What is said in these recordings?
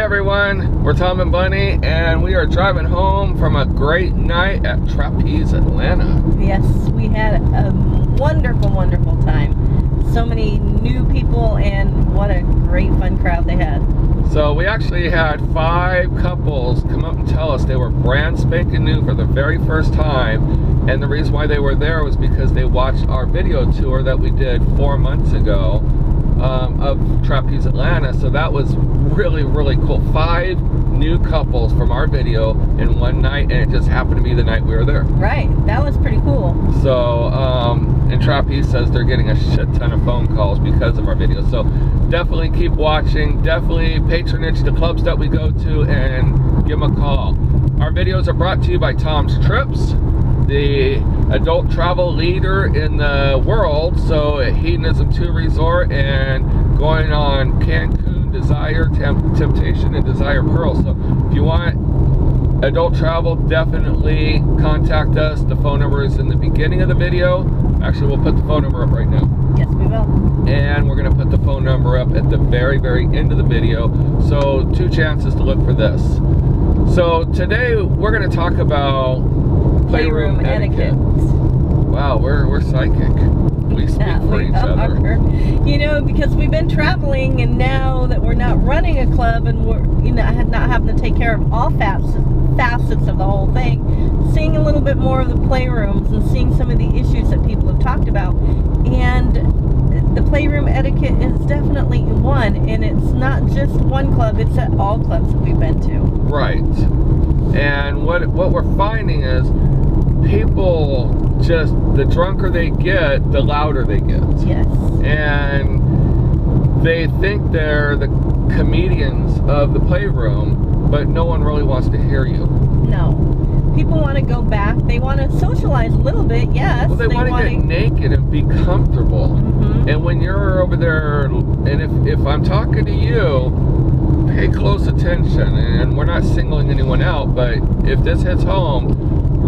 everyone, we're Tom and Bunny, and we are driving home from a great night at Trapeze, Atlanta. Yes, we had a wonderful, wonderful time. So many new people, and what a great fun crowd they had. So we actually had 5 couples come up and tell us they were brand spanking new for the very first time, and the reason why they were there was because they watched our video tour that we did 4 months ago of Trapeze Atlanta. So that was really, really cool. 5 new couples from our video in one night, and it just happened to be the night we were there. Right, that was pretty cool. So, and Trapeze says they're getting a shit ton of phone calls because of our video. So definitely keep watching, definitely patronage the clubs that we go to, and give them a call. Our videos are brought to you by Tom's Trips, the adult travel leader in the world. So at Hedonism 2 Resort, and going on Cancun, Desire, Temptation, and Desire Pearl. So if you want adult travel, definitely contact us. The phone number is in the beginning of the video. Actually, we'll put the phone number up right now. Yes, we will. And we're going to put the phone number up at the very, very end of the video. So 2 chances to look for this. So today we're going to talk about Playroom Etiquette. Wow, we're psychic. We speak for each other. You know, because we've been traveling, and now that we're not running a club, and we're not having to take care of all facets of the whole thing, seeing a little bit more of the playrooms and seeing some of the issues that people have talked about. And the Playroom Etiquette is definitely one, and it's not just one club, it's at all clubs that we've been to. Right. And what we're finding is people just, the drunker they get, the louder they get. Yes. And they think they're the comedians of the playroom, but no one really wants to hear you. No. People want to go back. They want to socialize a little bit, yes. Well, they want to get naked and be comfortable. Mm-hmm. And when you're over there, and if I'm talking to you, pay close attention. And we're not singling anyone out, but if this hits home,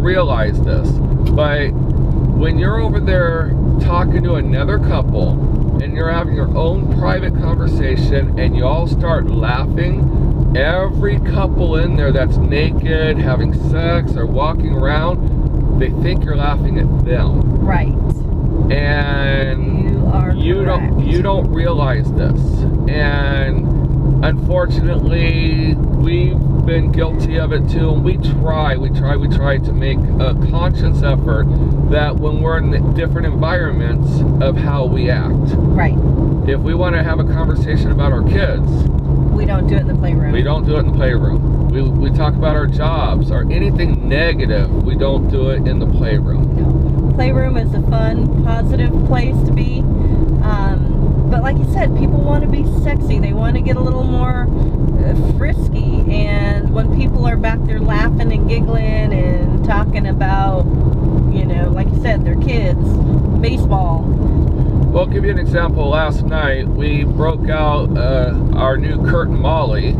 realize this. But when you're over there talking to another couple, and you're having your own private conversation, and you all start laughing, every couple in there that's naked, having sex, or walking around, they think you're laughing at them. Right. And you don't realize this. And unfortunately, we've been guilty of it too, and we try to make a conscious effort that when we're in different environments of how we act. Right. If we want to have a conversation about our kids, we don't do it in the playroom. We don't do it in the playroom. We talk about our jobs or anything negative, we don't do it in the playroom. No. Playroom is a fun, positive place to be. But like you said, people want to be sexy. They want to get a little more frisky. And when people are back there laughing and giggling and talking about, you know, like you said, their kids, baseball. Well, I'll give you an example. Last night, we broke out our new curtain molly.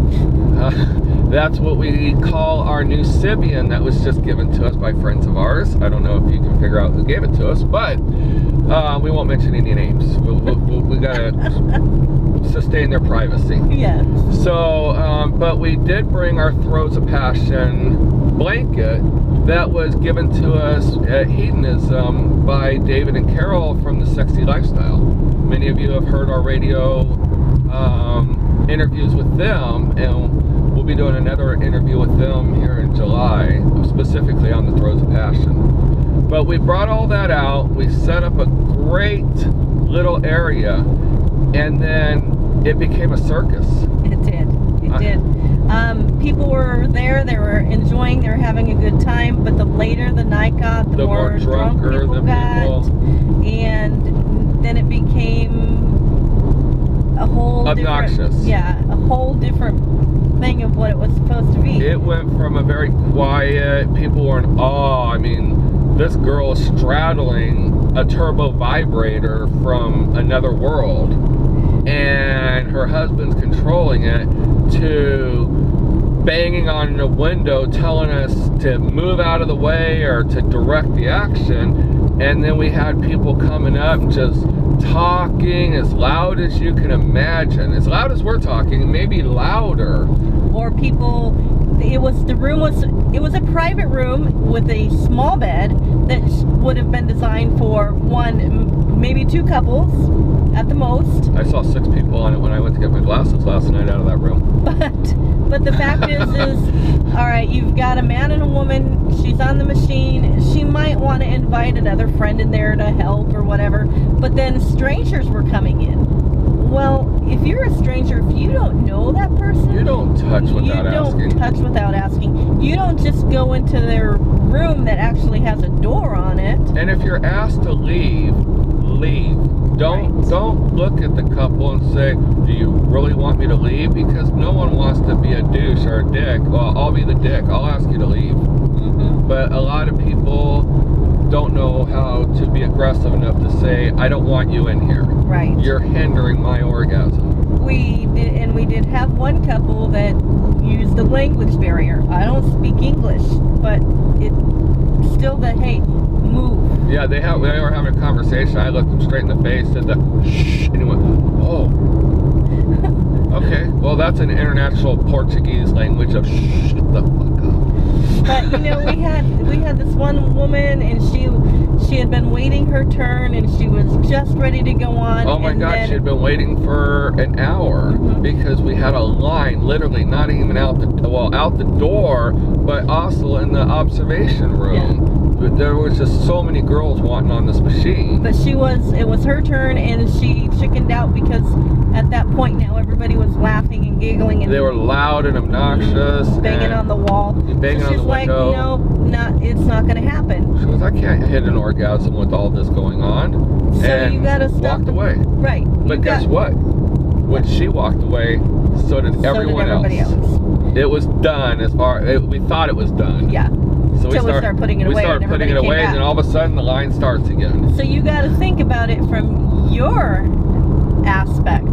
That's what we call our new Sibian that was just given to us by friends of ours. I don't know if you can figure out who gave it to us, but we won't mention any names. We gotta sustain their privacy. Yeah. So, but we did bring our Throws of Passion blanket that was given to us at Hedonism by David and Carol from the Sexy Lifestyle. Many of you have heard our radio interviews with them, and we'll be doing another interview with them here in July, specifically on the Throws of Passion. But we brought all that out, we set up a great little area, and then it became a circus. It did. It did. People were there, they were enjoying, they were having a good time, but the later the night got, the more drunk people got. And then it became a whole obnoxious. A whole different thing of what it was supposed to be. It went from a very quiet, people were in awe. I mean, this girl is straddling a turbo vibrator from another world, and her husband's controlling it, to banging on the window telling us to move out of the way or to direct the action. And then we had people coming up just talking as loud as you can imagine, as loud as we're talking, maybe louder. or people. It was a private room with a small bed that would have been designed for one, maybe two couples at the most. I saw 6 people on it when I went to get my glasses last night out of that room. But the fact is all right, you've got a man and a woman. She's on the machine. She might want to invite another friend in there to help or whatever. But then strangers were coming in. Well, if you're a stranger, if you don't know that person, You don't touch without asking. You don't touch without asking. You don't just go into their room that actually has a door on it. And if you're asked to leave, leave. Don't look at the couple and say, do you really want me to leave? Because no one wants to be a douche or a dick. Well, I'll be the dick. I'll ask you to leave. But a lot of people don't know how to be aggressive enough to say, I don't want you in here. Right. You're hindering my orgasm. We did have one couple that used the language barrier. I don't speak English, but it still the hey, move. Yeah, they were having a conversation. I looked them straight in the face, said the shh, and he went, oh. Okay, well that's an international Portuguese language of shh, get the fuck up. But you know, we had this one woman, and she had been waiting her turn, and she was just ready to go on. Oh my God, she had been waiting for an hour because we had a line, literally not even out the door, but also in the observation room. Yeah. There was just so many girls wanting on this machine. But it was her turn, and she chickened out because at that point now everybody was laughing and giggling, and they were loud and obnoxious, banging on the wall. Banging on the window. No, it's not going to happen. She goes, I can't hit an orgasm with all this going on. So and you got to stop. Walked away. Right. But guess what? When she walked away, so did everyone else. It was done we thought it was done. Yeah. So we started putting it away. We started putting it away, and then all of a sudden the line starts again. So you got to think about it from your aspect.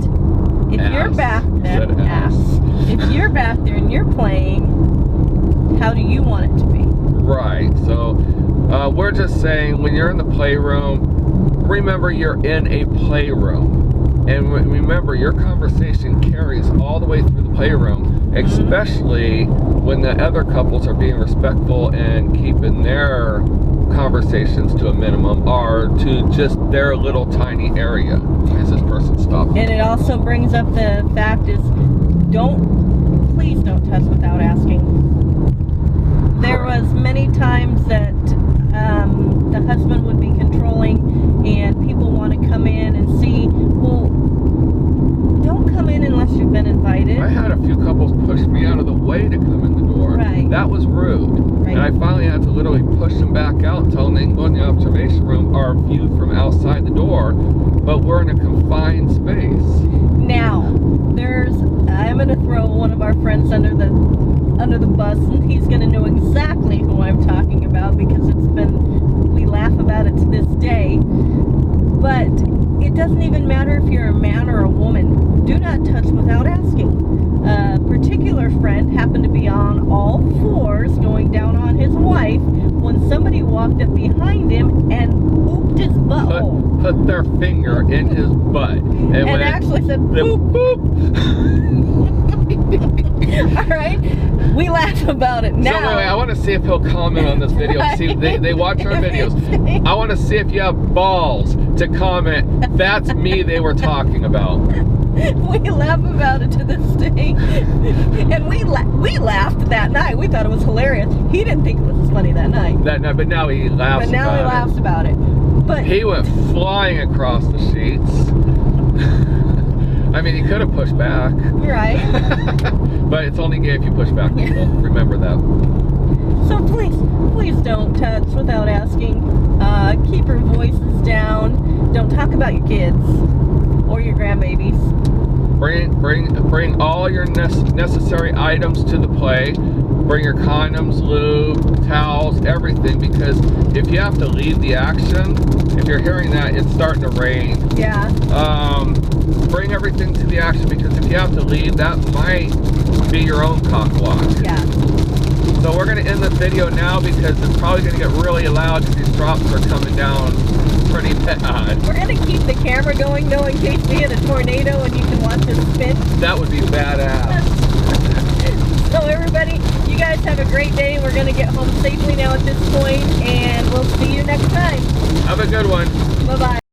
If you're back there, if you're back there and you're playing, how do you want it to be? Right. So we're just saying, when you're in the playroom, remember you're in a playroom. And remember, your conversation carries all the way through the playroom, especially when the other couples are being respectful and keeping their conversations to a minimum or to just their little tiny area. Why is this person stopping? And it also brings up the fact is, please don't touch without asking. There was many times that the husband would be controlling, and people want to come in and see. Well, don't come in unless you've been invited. I had a few couples push me out of the way to come in the door. Right. That was rude. Right. And I finally had to literally push them back out and tell them they can go in the observation room or view from outside the door, but we're in a confined space. Now, I'm going to throw one of our friends under the bus, and he's going to know exactly who I'm talking about because we laugh about it to this day. But it doesn't even matter if you're a man or a woman. Do not touch without asking. A particular friend happened to be on all fours going down on his wife when somebody walked up behind him and booped his butthole. Put their finger in his butt. And actually said, boop, boop. All right, we laugh about it now. So wait, I want to see if he'll comment on this video. See, they watch our videos. I want to see if you have balls to comment. That's me they were talking about. We laugh about it to this day, and we laughed that night. We thought it was hilarious. He didn't think it was funny that night. But now he laughs. But now he laughs about it. But he went flying across the sheets. I mean, he could have pushed back. Right. But it's only gay if you push back, people. Remember that. So please don't touch without asking. Keep your voices down. Don't talk about your kids or your grandbabies. Bring all your necessary items to the play. Bring your condoms, lube, towels, everything, because if you have to leave the action, if you're hearing that, it's starting to rain. Yeah. Bring everything to the action, because if you have to leave, that might be your own cock block. Yeah. So we're going to end this video now because it's probably going to get really loud because these drops are coming down pretty bad. We're going to keep the camera going though in case we hit a tornado and you can watch us spin. That would be badass. So everybody, you guys have a great day. We're going to get home safely now at this point, and we'll see you next time. Have a good one. Bye-bye.